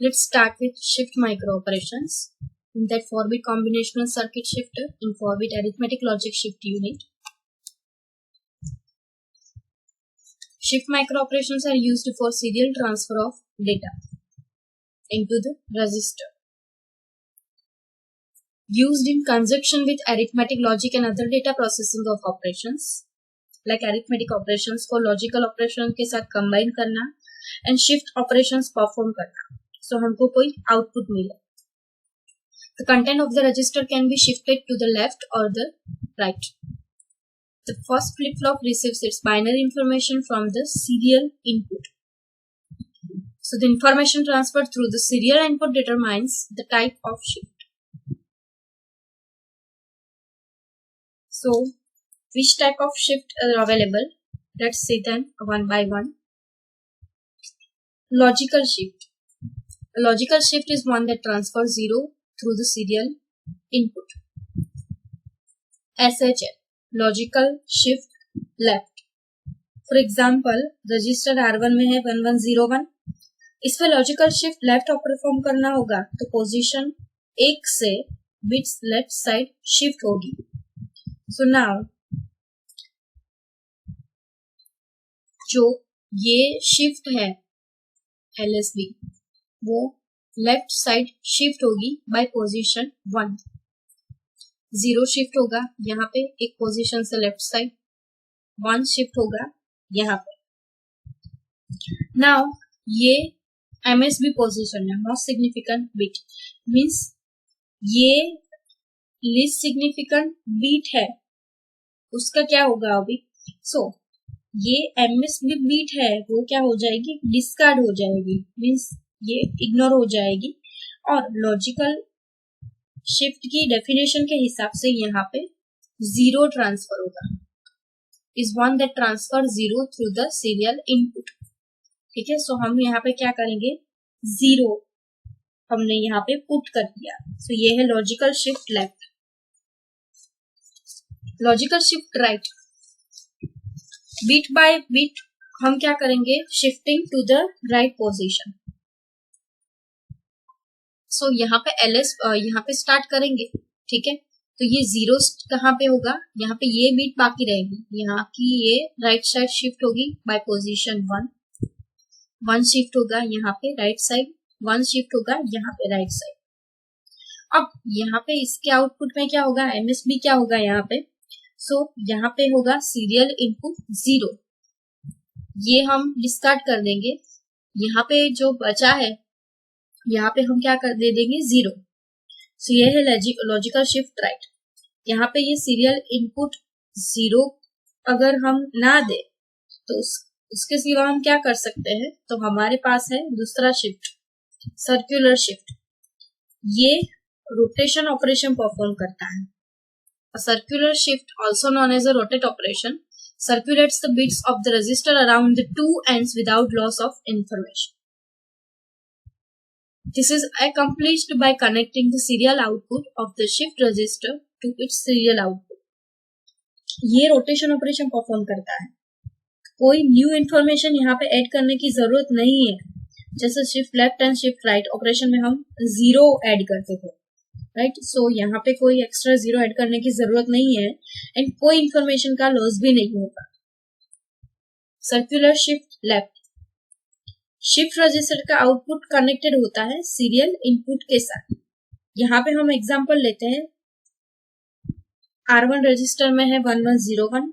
Let's start with shift micro operations. In that 4-bit combinational circuit shifter in 4-bit arithmetic logic shift unit. Shift micro operations are used for serial transfer of data into the register. Used in conjunction with arithmetic logic and other data processing of operations. Like arithmetic operations को logical operations के साथ combine करना and shift operations perform करना. So हमको कोई output मिले. The content of the register can be shifted to the left or the right. The first flip-flop receives its binary information from the serial input. So the information transferred through the serial input determines the type of shift. So which type of shift are available? Let's see them one by one. Logical shift. A logical shift is one that transfers 0 through the serial input. SHL, logical shift left. For example, register R1 में है 1101. इसमें logical shift left perform करना होगा तो position 1 से bits left side shift होगी. So now जो ये शिफ्ट है LSB वो लेफ्ट साइड शिफ्ट होगी बाय पोजीशन 1. 0 शिफ्ट होगा यहाँ पे एक पोजीशन से लेफ्ट साइड. 1 शिफ्ट होगा यहाँ पे. नाउ ये MSB पोजीशन है, मोस्ट सिग्निफिकेंट बिट, मीन्स ये लीस्ट सिग्निफिकेंट बिट है, उसका क्या होगा अभी. सो ये MSB बिट है वो क्या हो जाएगी, डिस्कार्ड हो जाएगी, मीन्स ये इग्नोर हो जाएगी. और लॉजिकल शिफ्ट की डेफिनेशन के हिसाब से यहाँ पे 0 ट्रांसफर होगा. Is one that transfer 0 through the serial input. ठीक है, सो हम यहाँ पे क्या करेंगे, 0 हमने यहाँ पे पुट कर दिया. सो ये है logical shift left. Logical shift right, bit by bit हम क्या करेंगे, shifting to the right position. So यहाँ पे यहाँ पे स्टार्ट करेंगे. ठीक है, तो ये 0 कहाँ पे होगा, यहाँ पे ये बिट बाकी रहेगी, यहाँ की ये राइट साइड शिफ्ट होगी बाय पोजीशन 1. 1 शिफ्ट होगा यहाँ पे राइट साइड, 1 शिफ्ट होगा यहाँ पे राइट साइड. अब यहाँ पे इसके आउटपुट में क्या होगा, MSB क्या होगा यहाँ पे. सो यहाँ पे होगा सीरियल इनपुट 0, ये हम डिस्कार्ड कर देंगे. यहाँ पे जो बचा है यहाँ पे हम क्या कर दे देंगे, 0. सो ये है लॉजिकल शिफ्ट राइट. यहाँ पे ये सीरियल इनपुट 0 अगर हम ना दे तो उसके सिवा हम क्या कर सकते हैं, तो हमारे पास है दूसरा शिफ्ट, सर्कुलर शिफ्ट. ये रोटेशन ऑपरेशन परफॉर्म करता है. A circular shift, also known as a rotate operation, circulates the bits of the register around the two ends without loss of information. This is accomplished by connecting the serial output of the shift register to its serial output. ये rotation operation perform करता है. कोई new information यहाँ पे add करने की जरूरत नहीं है. जैसे shift left and shift right operation में हम 0 ऐड करते थे, राइट. सो यहाँ पे कोई एक्स्ट्रा 0 ऐड करने की जरूरत नहीं है एंड कोई इंफॉर्मेशन का लॉस भी नहीं होगा. Circular shift left, shift register का आउटपुट कनेक्टेड होता है सीरियल इनपुट के साथ. यहाँ पे हम एग्जांपल लेते हैं, R1 रजिस्टर में है 1101.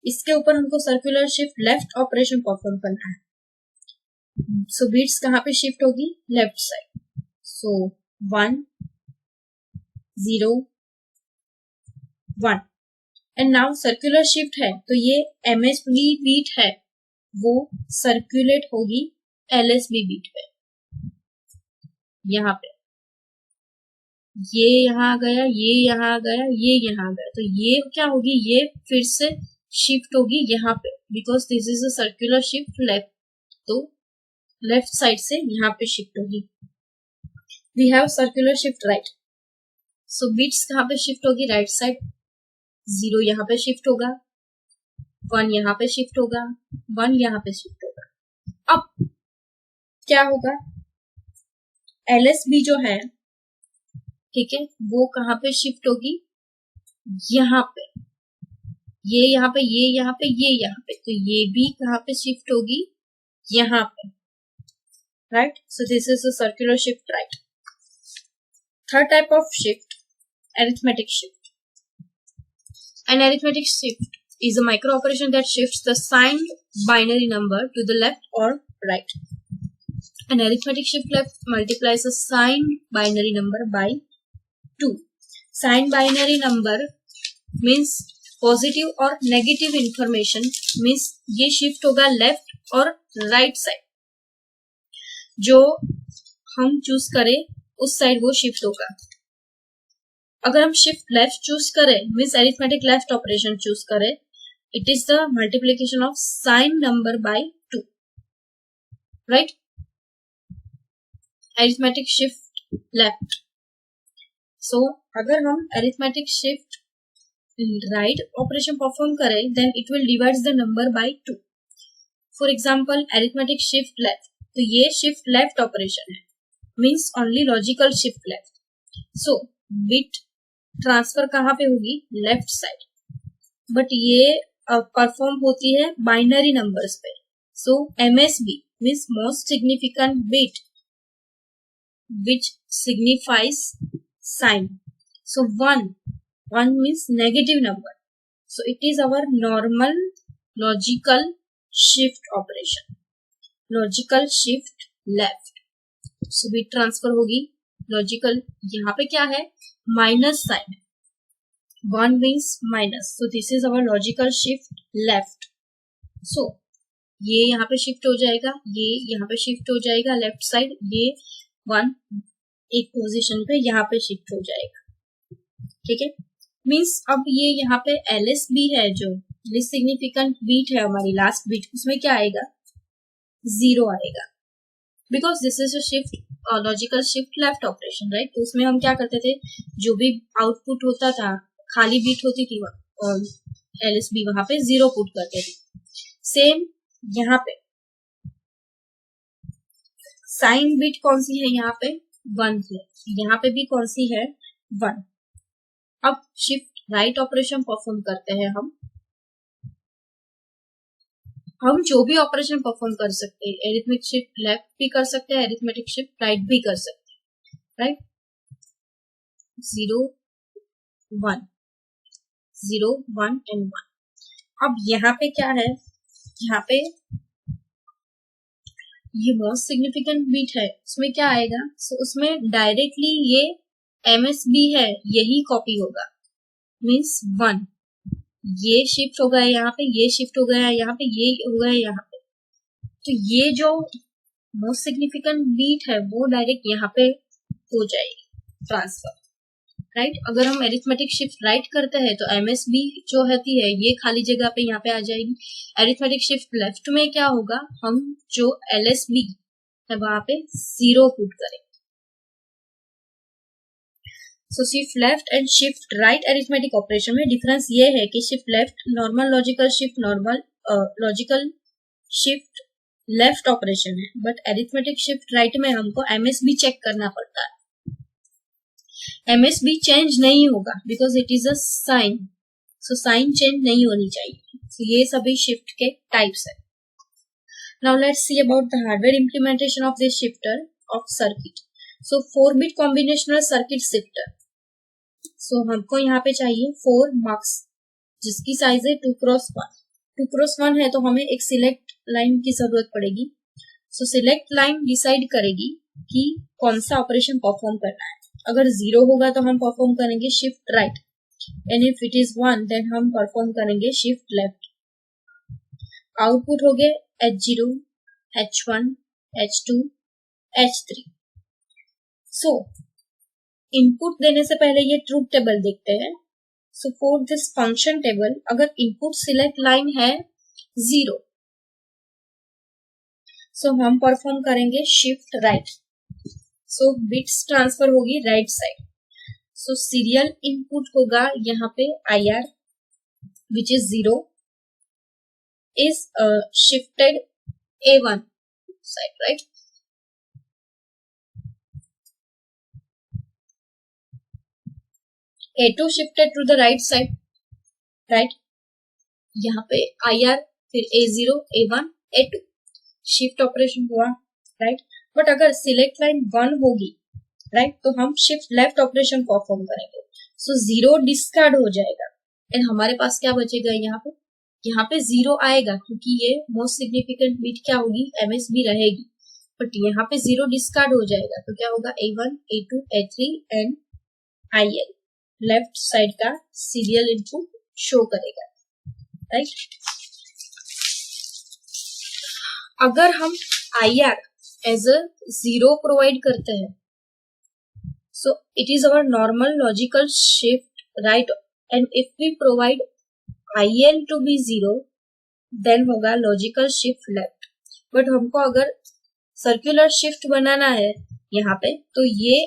इसके ऊपर हमको circular shift left operation perform करना है. सो बिट्स कहाँ पे शिफ्ट होगी, left side. So 1 0 1 and now circular shift है तो ये MSB बीट है वो सर्कुलेट होगी LSB बीट पे. यहाँ पे ये यहाँ आ गया, ये यहाँ आ गया, ये यहाँ आ गया, तो ये क्या होगी, ये फिर से शिफ्ट होगी यहाँ पे, because this is a circular shift left, तो लेफ्ट साइड से यहाँ पे शिफ्ट होगी. We have circular shift right. So bits कहाँ पे शिफ्ट होगी, राइट साइड. 0 यहाँ पे शिफ्ट होगा, 1 यहाँ पे शिफ्ट होगा, 1 यहाँ पे शिफ्ट होगा. अब क्या होगा, LSB जो है, ठीक है, वो कहाँ पे शिफ्ट होगी, यहाँ पे, ये यहाँ पे, ये यहाँ पे, ये यहाँ पे, तो ये भी कहाँ पे शिफ्ट होगी, यहाँ पे, right. So this is a circular shift, right. Third type of shift, arithmetic shift. An arithmetic shift is a micro operation that shifts the signed binary number to the left or right. An arithmetic shift left multiplies a signed binary number by 2. Signed binary number means positive और negative information, means ये shift होगा left और right side. जो हम choose करें उस side वो shift होगा. अगर हम शिफ्ट लेफ्ट चूज करें, means arithmetic left operation choose करें, it is the multiplication of sign number by 2, right. Arithmetic shift left. So अगर हम arithmetic shift right operation perform करें, then it will divide the number by 2. For example arithmetic shift left, तो ये shift left operation है, means only logical shift left. So bit transfer कहाँ पे होगी, left side, but ये perform होती है बाइनरी नंबर्स पे. So MSB means most significant bit which signifies sign. So 1 means negative number. So it is our normal logical shift operation, logical shift left. So bit transfer होगी logical, यहाँ पे क्या है, minus sign, 1 means minus. So this is our logical shift left. So ये यहाँ पे shift हो जाएगा, ये यहाँ पे शिफ्ट हो जाएगा लेफ्ट साइड, ये 1 एक पोजीशन पे यहाँ पे शिफ्ट हो जाएगा, ठीक है. मीन्स अब ये यहाँ पे LSB है, जो लिस्ट सिग्निफिकेंट बीट है हमारी लास्ट बीट, उसमें क्या आएगा, 0 आएगा, because this is a shift logical shift left operation, right. तो उसमें हम क्या करते थे, जो भी आउटपुट होता था, खाली बीट होती थी और LSB वहां पे 0 पुट करते थे. सेम यहाँ पे साइन बीट कौन सी है, यहाँ पे 1 है, यहाँ पे भी कौन सी है, 1. अब शिफ्ट राइट ऑपरेशन परफॉर्म करते हैं हम जो भी ऑपरेशन परफॉर्म कर सकते हैं, एरिथमेटिक शिफ्ट लेफ्ट भी कर सकते हैं, एरिथमेटिक शिफ्ट राइट भी कर सकते हैं, राइट. 0 1 0 1 एंड 1. अब यहाँ पे क्या है, यहाँ पे ये मोस्ट सिग्निफिकेंट बीट है, उसमें क्या आएगा, सो उसमें डायरेक्टली ये MSB है, यही कॉपी होगा, मीन्स 1. ये शिफ्ट हो गया यहाँ पे, ये शिफ्ट हो गया यहाँ पे, ये हो गया यहाँ पे. तो ये जो मोस्ट सिग्निफिकेंट बीट है वो डायरेक्ट यहाँ पे हो जाएगी ट्रांसफर, राइट. अगर हम अरिथमेटिक शिफ्ट राइट करते हैं तो MSB जो होती है ये खाली जगह पे यहाँ पे आ जाएगी. अरिथमेटिक शिफ्ट लेफ्ट में क्या होगा, हम जो LSB है वहां पे 0 पुट करेंगे. So shift left and shift right arithmetic operation में डिफरेंस ये है कि shift left normal logical shift, normal logical shift left operation है, बट अरिथमेटिक शिफ्ट राइट में हमको MSB चेक करना पड़ता है. MSB चेंज नहीं होगा because it is a sign, so sign change नहीं होनी चाहिए. so ये सभी शिफ्ट के टाइप्स है. Now let's see about the hardware implementation of this shifter of circuit. So 4-bit combinational circuit shifter. So हमको यहाँ पे चाहिए 4 मक्स, जिसकी साइज है 2x1. 2x1 है तो हमें एक सिलेक्ट लाइन की जरूरत पड़ेगी. सो सिलेक्ट लाइन डिसाइड करेगी कि कौन सा ऑपरेशन परफॉर्म करना है. अगर 0 होगा तो हम परफॉर्म करेंगे shift right, and if it is 1 then हम परफॉर्म करेंगे शिफ्ट लेफ्ट. आउटपुट हो गए H0, H1, H2, H3. सो इनपुट देने से पहले ये ट्रूथ टेबल देखते हैं. So for this function table, अगर इनपुट सिलेक्ट लाइन है 0, सो हम परफॉर्म करेंगे shift right. So bits transfer होगी right side. So serial input होगा यहाँ पे IR which is 0 is shifted A1 side, right. A2 shifted to the right side, right, यहाँ पे IR, फिर A0, A1, A2 shift operation हुआ, right. But अगर select line 1 होगी, राइट, तो हम शिफ्ट लेफ्ट ऑपरेशन परफॉर्म करेंगे, सो 0 डिस्कार्ड हो जाएगा एंड हमारे पास क्या बचेगा, यहाँ पे 0 आएगा क्योंकि ये मोस्ट सिग्निफिकेंट बिट क्या होगी, MSB रहेगी, बट यहाँ पे 0 डिस्कार्ड हो जाएगा, तो क्या होगा, A1, A2, A3 and IL left side का सीरियल इनपुट शो करेगा, राइट। अगर हम IR एज अ 0 प्रोवाइड करते हैं, so it is our normal logical shift right, and if we provide IL to be 0 then होगा logical shift left. But हमको अगर circular shift बनाना है यहाँ पे, तो ये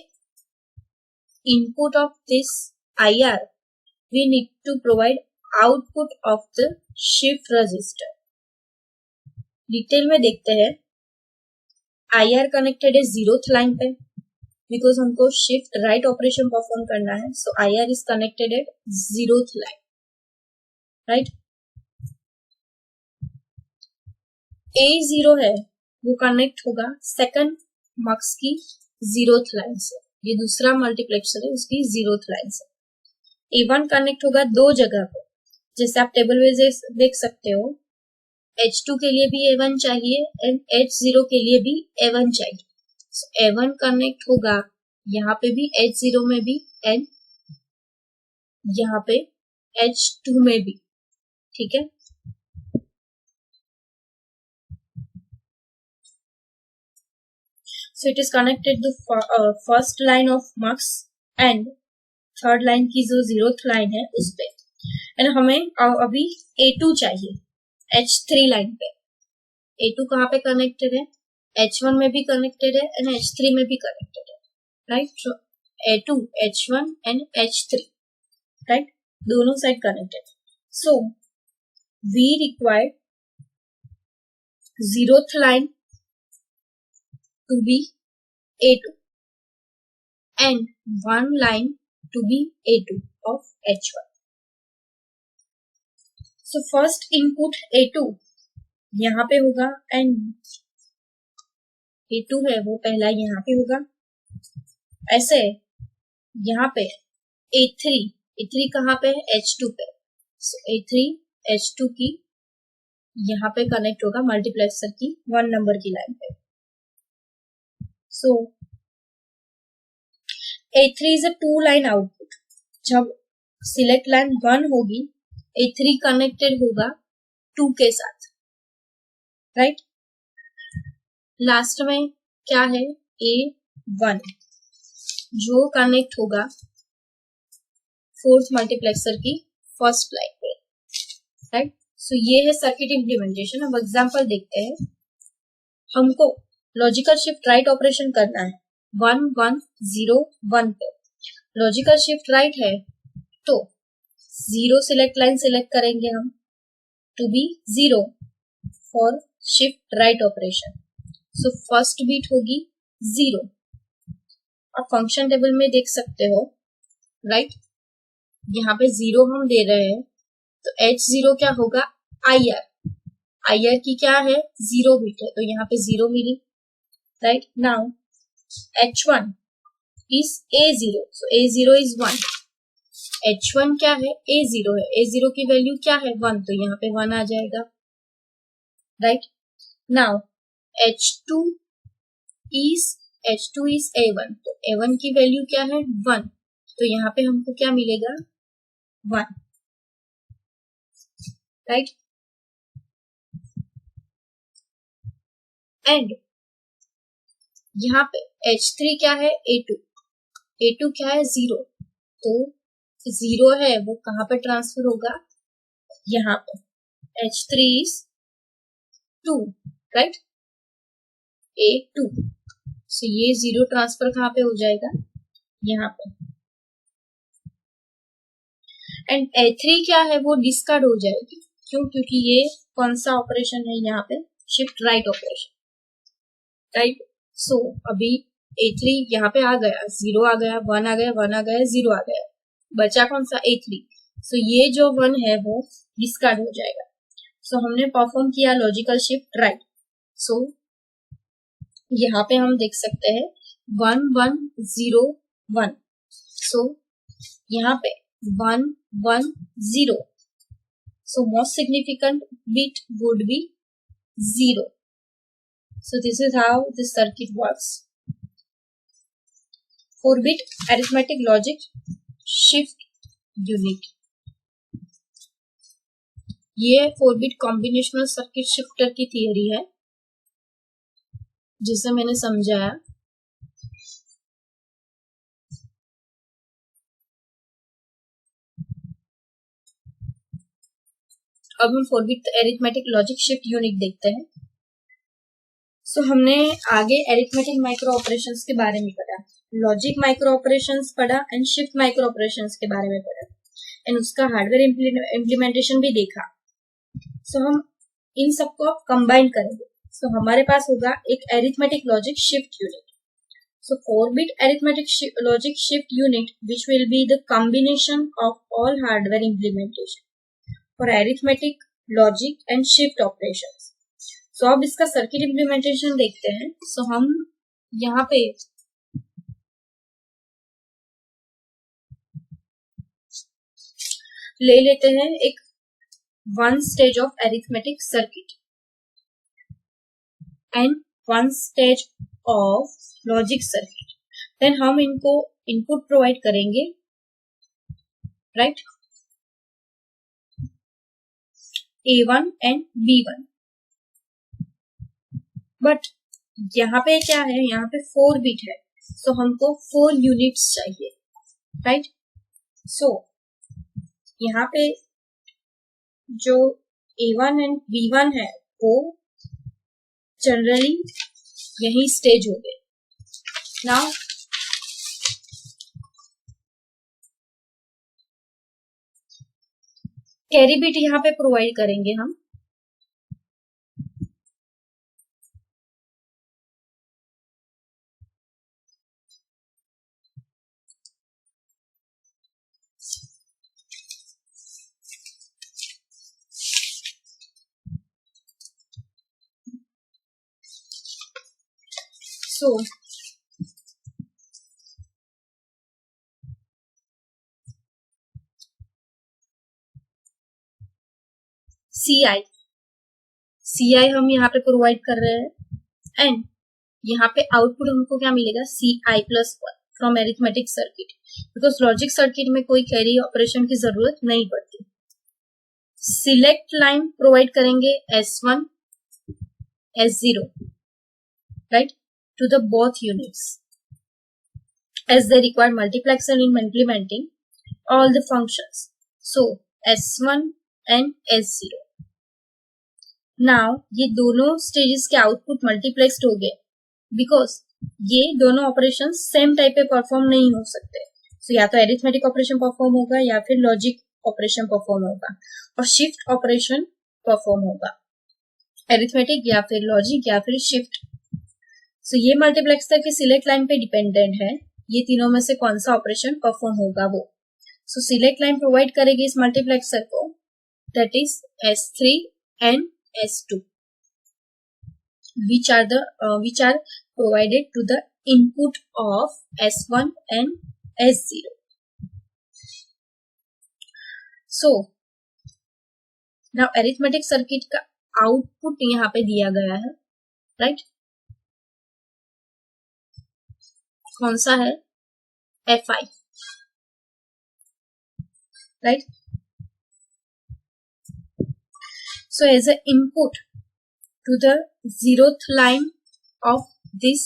input of this IR we need to provide output of the shift register. Detail में देखते हैं, IR कनेक्टेड है 0th लाइन पे बिकॉज हमको शिफ्ट राइट ऑपरेशन परफॉर्म करना है, सो IR is connected eight 0th line, right. A0 है वो कनेक्ट होगा सेकंड मक्स की 0th लाइन से, ये दूसरा मल्टीप्लेक्सर है उसकी 0th लाइन से। A1 कनेक्ट होगा 2 जगह पे, जैसे आप टेबल में देख सकते हो, H2 के लिए भी A1 चाहिए एंड H0 के लिए भी A1 चाहिए, so A1 कनेक्ट होगा यहाँ पे भी H0 में भी एंड यहाँ पे H2 में भी, ठीक है। So it is connected to first line of mux and third line की जो 0th लाइन है उस पे, एंड हमें अभी A2 चाहिए H3 लाइन पे। A2 कहाँ पे कनेक्टेड है, H1 में भी कनेक्टेड है एंड H3 में भी कनेक्टेड है, right. So A2, H1 and H3, right, दोनों side connected. So we require 0th line to be A2 and 1 line to be A2 of H1. So first input A2 यहाँ पे होगा and A2 है वो पहला यहाँ पे होगा, ऐसे यहाँ पे A3 कहाँ पे है, H2 पे, so A3 H2 की यहाँ पे कनेक्ट होगा मल्टीप्लेक्सर की 1 नंबर की लाइन पे। सो A3 is a 2 line output, जब सिलेक्ट लाइन 1 होगी A3 कनेक्टेड होगा 2 के साथ, राइट। लास्ट में क्या है, A1 जो कनेक्ट होगा 4th मल्टीप्लेक्सर की फर्स्ट लाइन पे, राइट। सो ये है सर्किट इम्प्लीमेंटेशन। अब एग्जांपल देखते हैं, हमको लॉजिकल शिफ्ट राइट ऑपरेशन करना है 1 1 0 1 पे। लॉजिकल शिफ्ट राइट है तो 0 सिलेक्ट लाइन सिलेक्ट करेंगे हम to be 0 for shift right operation. So first bit होगी 0। अब फंक्शन टेबल में देख सकते हो, राइट, यहाँ पे 0 हम दे रहे हैं तो H0 क्या होगा, IR की क्या है 0 बीट है, तो यहाँ पे 0 मिली, right. Now H1 is A0, so A0 is 1। H1 क्या है, A0 है, A0 की वैल्यू क्या है 1, तो यहाँ पे 1 आ जाएगा, right. Now H2 is A1, तो A1 की वैल्यू क्या है 1, तो यहाँ पे हमको क्या मिलेगा 1, राइट। एंड यहाँ पे H3 क्या है, A2 क्या है 0, तो 0 है वो कहाँ पे ट्रांसफर होगा, यहाँ पे H3 is 2, राइट, A2, सो ये 0 ट्रांसफर कहाँ पे हो जाएगा, यहाँ पे। एंड A3 क्या है वो डिस्कार्ड हो जाएगी, क्यों, क्योंकि ये कौन सा ऑपरेशन है यहाँ पे, शिफ्ट राइट ऑपरेशन, राइट। सो अभी A3 यहाँ पे आ गया, 0 आ गया, 1 आ गया, 1 आ गया, 0 आ गया, बचा कौन सा A3। सो ये जो 1 है वो डिस्कार्ड हो जाएगा। सो हमने परफॉर्म किया लॉजिकल शिफ्ट राइट। सो यहाँ पे हम देख सकते हैं 1 1 0 1। सो यहाँ पे 1 1 0। So most significant bit would be 0. So this is how this circuit works. 4-bit arithmetic logic shift unit. ये 4-bit कॉम्बिनेशनल सर्किट शिफ्टर की थियरी है जिसे मैंने समझाया। अब हम 4-bit arithmetic logic shift unit देखते हैं। सो हमने आगे अरिथमेटिक माइक्रो ऑपरेशंस के बारे में पढ़ा, लॉजिक माइक्रो ऑपरेशंस पढ़ा एंड शिफ्ट माइक्रो ऑपरेशंस के बारे में पढ़ा एंड उसका हार्डवेयर इम्प्लीमेंटेशन भी देखा। सो हम इन सबको कंबाइन करेंगे। सो हमारे पास होगा एक arithmetic logic shift unit. So 4-bit arithmetic logic shift unit which will be the combination of all hardware implementation for arithmetic logic and shift operations. So अब इसका सर्किट इम्प्लीमेंटेशन देखते हैं। सो हम यहाँ पे ले लेते हैं एक 1 stage of arithmetic circuit and 1 stage of logic circuit. Then हम इनको इनपुट प्रोवाइड करेंगे right A1 and B1। But यहाँ पे क्या है, यहाँ पे 4 बिट है। सो हमको 4 यूनिट्स चाहिए राइट। सो यहाँ पे जो A1 एंड B1 है वो जनरली यही स्टेज हो गए। नाउ कैरी बिट यहाँ पे प्रोवाइड करेंगे हम। सो CI हम यहाँ पे प्रोवाइड कर रहे हैं एंड यहाँ पे आउटपुट हमको क्या मिलेगा CI+1 from arithmetic circuit, because logic circuit में कोई कैरी ऑपरेशन की जरूरत नहीं पड़ती। सिलेक्ट लाइन प्रोवाइड करेंगे S1 S0 right to the both units as they require multiplexer in implementing all the functions. So S1 and S0. Now ये दोनों stages के आउटपुट मल्टीप्लेक्स्ड हो गए बिकॉज ये दोनों ऑपरेशन सेम टाइप पे perform नहीं हो सकते। सो या तो अरिथमेटिक ऑपरेशन परफॉर्म होगा या फिर लॉजिक ऑपरेशन परफॉर्म होगा और शिफ्ट ऑपरेशन परफॉर्म होगा, अरिथमेटिक या फिर लॉजिक या फिर शिफ्ट। सो ये मल्टीप्लेक्सर के सिलेक्ट लाइन पे डिपेंडेंट है, ये तीनों में से कौन सा ऑपरेशन परफॉर्म होगा वो। सो सिलेक्ट लाइन प्रोवाइड करेगी इस मल्टीप्लेक्सर को, that is S3 and S2 which are provided to the input of S1 and S0. So now arithmetic circuit का आउटपुट यहाँ पे दिया गया है राइट कौन सा है Fi right. So as an input to the 0th line of this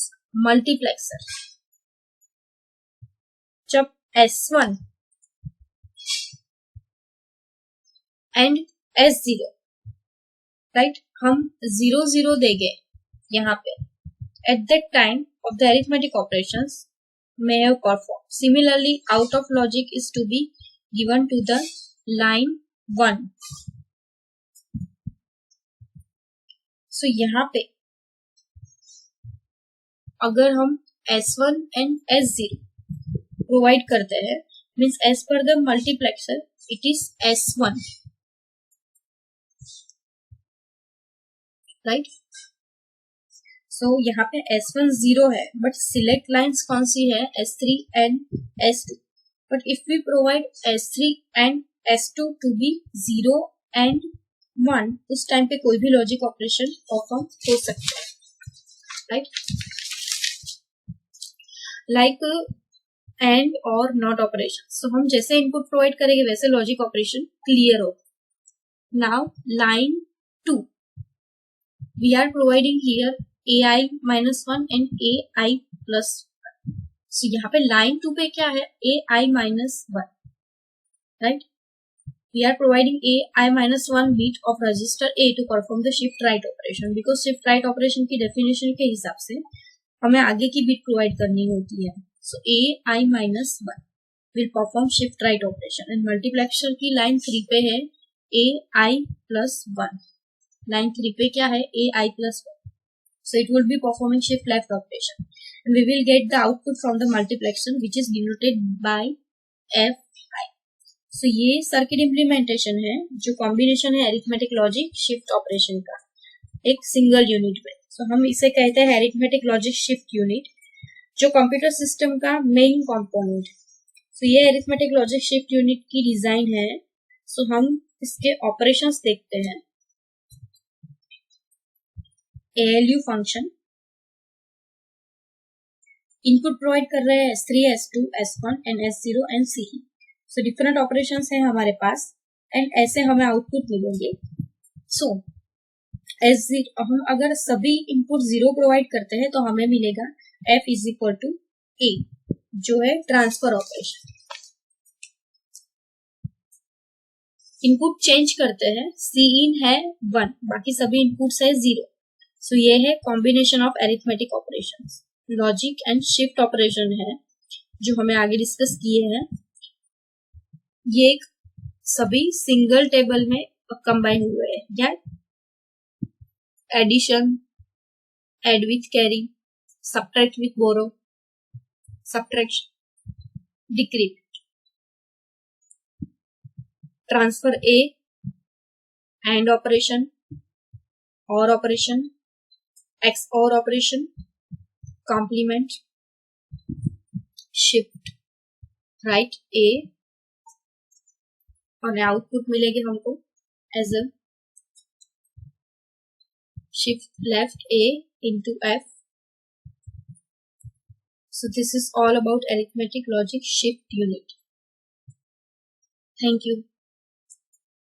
multiplexer, जब S1 and S0 राइट हम 0 0 देंगे यहाँ पे, at that time of the arithmetic operations may have performed. Similarly, out of logic is to be given to the line 1. So यहाँ पे अगर हम S1 and S0 provide करते हैं means as per the multiplexer it is S1, right? So यहाँ पे S1 0 है, but select lines कौन सी है? S3 and S2. But if we provide S3 and S2 to be 0 and 1, उस time पे कोई भी लॉजिक ऑपरेशन परफॉर्म हो सकता है, right? Like and or not operation. So हम जैसे इनपुट प्रोवाइड करेंगे वैसे लॉजिक ऑपरेशन क्लियर हो. Now line 2, we are providing here AI -1 and AI +1. So यहाँ पे लाइन 2 पे क्या है? AI -1, राइट? We are providing AI-1 bit of register A to perform the shift right operation, because shift right operation की definition के हिसाब से हमें आगे की बिट प्रोवाइड करनी होती है. So AI-1 will perform shift right operation and multiplexer की लाइन 3 पे है AI+1. लाइन 3 पे क्या है? AI+1. So it will be performing shift left operation and we will get the output from the multiplexer which is denoted by Fi. So ये circuit implementation है जो combination है अरिथमेटिक लॉजिक शिफ्ट ऑपरेशन का एक single unit में. सो हम इसे कहते हैं अरिथमेटिक लॉजिक शिफ्ट यूनिट, जो कंप्यूटर सिस्टम का मेन कंपोनेंट. सो ये अरिथमेटिक लॉजिक शिफ्ट यूनिट की डिजाइन है. सो हम इसके ऑपरेशंस देखते हैं. ALU फंक्शन इनपुट प्रोवाइड कर रहे हैं S3, S2, S1 and S0 and CE. So different operations हैं हमारे पास एंड ऐसे हमें आउटपुट मिलेंगे. सो S0 हम अगर सभी इनपुट 0 प्रोवाइड करते हैं तो हमें मिलेगा F = A, जो है ट्रांसफर ऑपरेशन. इनपुट चेंज करते हैं, Cin है 1, बाकी सभी इनपुट्स है 0. सो ये है combination of arithmetic operations. Logic and shift operation है जो हमें आगे डिस्कस किए हैं. ये सभी सिंगल टेबल में कंबाइन हुए हैं, या addition, add with carry, subtract with borrow, subtraction, decrement, transfer A, and operation, or operation, XOR operation, complement, shift right A, और आउटपुट मिलेगी हमको as a shift left A into F. So this is all about arithmetic logic shift unit. Thank you.